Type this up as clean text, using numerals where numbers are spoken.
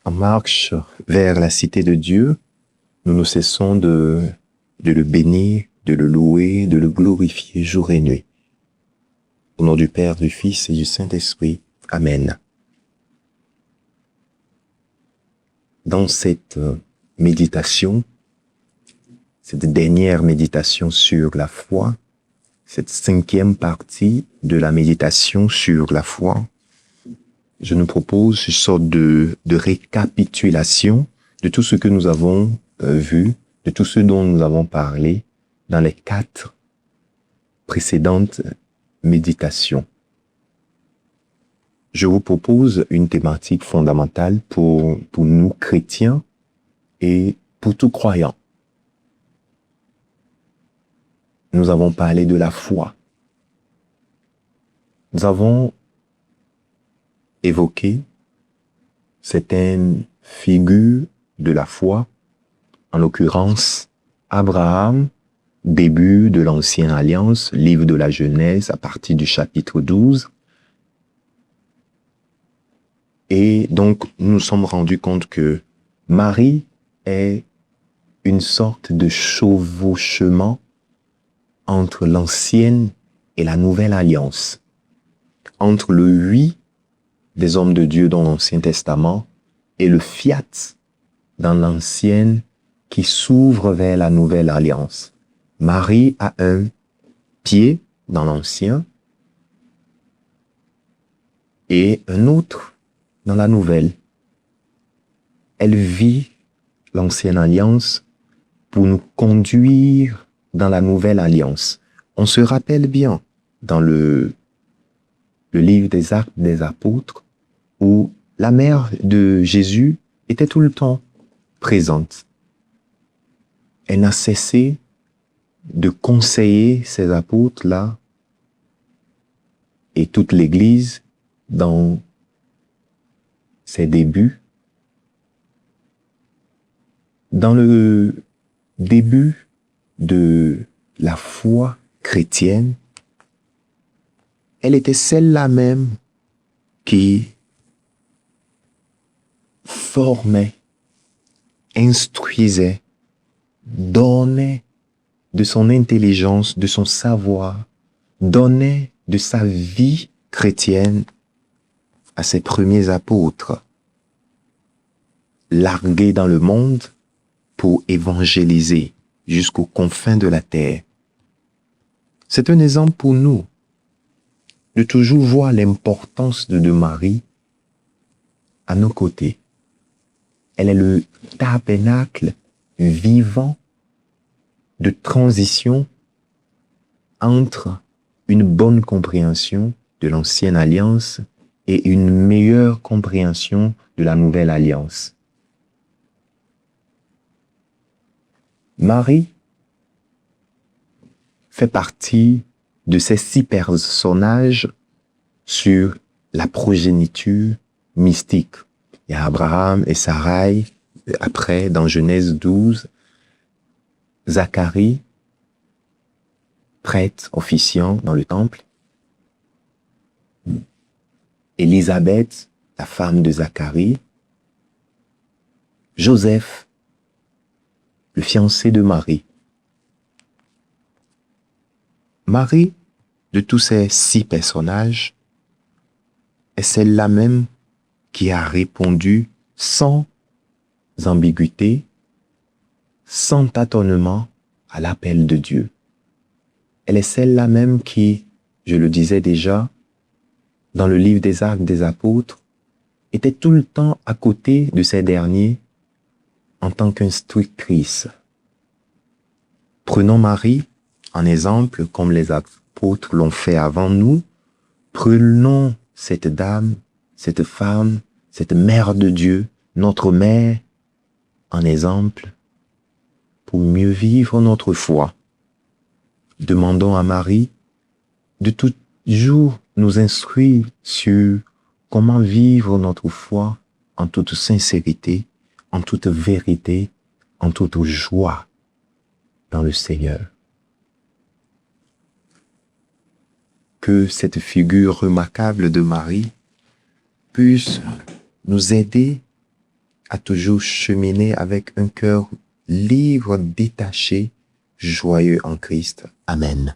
En marche vers la cité de Dieu, nous ne cessons de le bénir, de le louer, de le glorifier jour et nuit. Au nom du Père, du Fils et du Saint-Esprit. Amen. Dans cette méditation, cette dernière méditation sur la foi, cette 5e partie de la méditation sur la foi, je nous propose une sorte de récapitulation de tout ce que nous avons vu, de tout ce dont nous avons parlé dans les 4 précédentes méditations. Je vous propose une thématique fondamentale pour nous chrétiens et pour tout croyant. Nous avons parlé de la foi. Nous avons évoqué certaines figures de la foi, en l'occurrence Abraham, début de l'Ancienne Alliance, livre de la Genèse à partir du chapitre 12. Et donc, nous nous sommes rendus compte que Marie est une sorte de chevauchement entre l'Ancienne et la Nouvelle Alliance, entre le oui des hommes de Dieu dans l'Ancien Testament et le fiat dans l'Ancienne qui s'ouvre vers la Nouvelle Alliance. Marie a un pied dans l'Ancien et un autre dans la Nouvelle. Elle vit l'Ancienne Alliance pour nous conduire dans la Nouvelle Alliance. On se rappelle bien dans le livre des Actes des Apôtres où la mère de Jésus était tout le temps présente. Elle n'a cessé de conseiller ces apôtres-là et toute l'Église dans ses débuts. Dans le début de la foi chrétienne, elle était celle-là même qui formait, instruisait, donnait de son intelligence, de son savoir, donnait de sa vie chrétienne à ses premiers apôtres, largués dans le monde pour évangéliser jusqu'aux confins de la terre. C'est un exemple pour nous de toujours voir l'importance de Marie à nos côtés. Elle est le tabernacle vivant de transition entre une bonne compréhension de l'Ancienne Alliance et une meilleure compréhension de la Nouvelle Alliance. Marie fait partie de ces 6 personnages sur la progéniture mystique. Il y a Abraham et Sarai, après dans Genèse 12, Zacharie, prêtre officiant dans le temple, Élisabeth, la femme de Zacharie, Joseph, le fiancé de Marie. Marie, de tous ces 6 personnages, est celle-là même qui a répondu sans ambiguïté, sans tâtonnement à l'appel de Dieu. Elle est celle-là même qui, je le disais déjà, dans le livre des Actes des Apôtres, était tout le temps à côté de ces derniers en tant qu'instructrice. Prenons Marie en exemple, comme les apôtres l'ont fait avant nous. Prenons cette dame, cette femme, cette mère de Dieu, notre mère, en exemple, pour mieux vivre notre foi. Demandons à Marie de toujours nous instruire sur comment vivre notre foi en toute sincérité, en toute vérité, en toute joie dans le Seigneur. Que cette figure remarquable de Marie puisse nous aider à toujours cheminer avec un cœur libre, détaché, joyeux en Christ. Amen.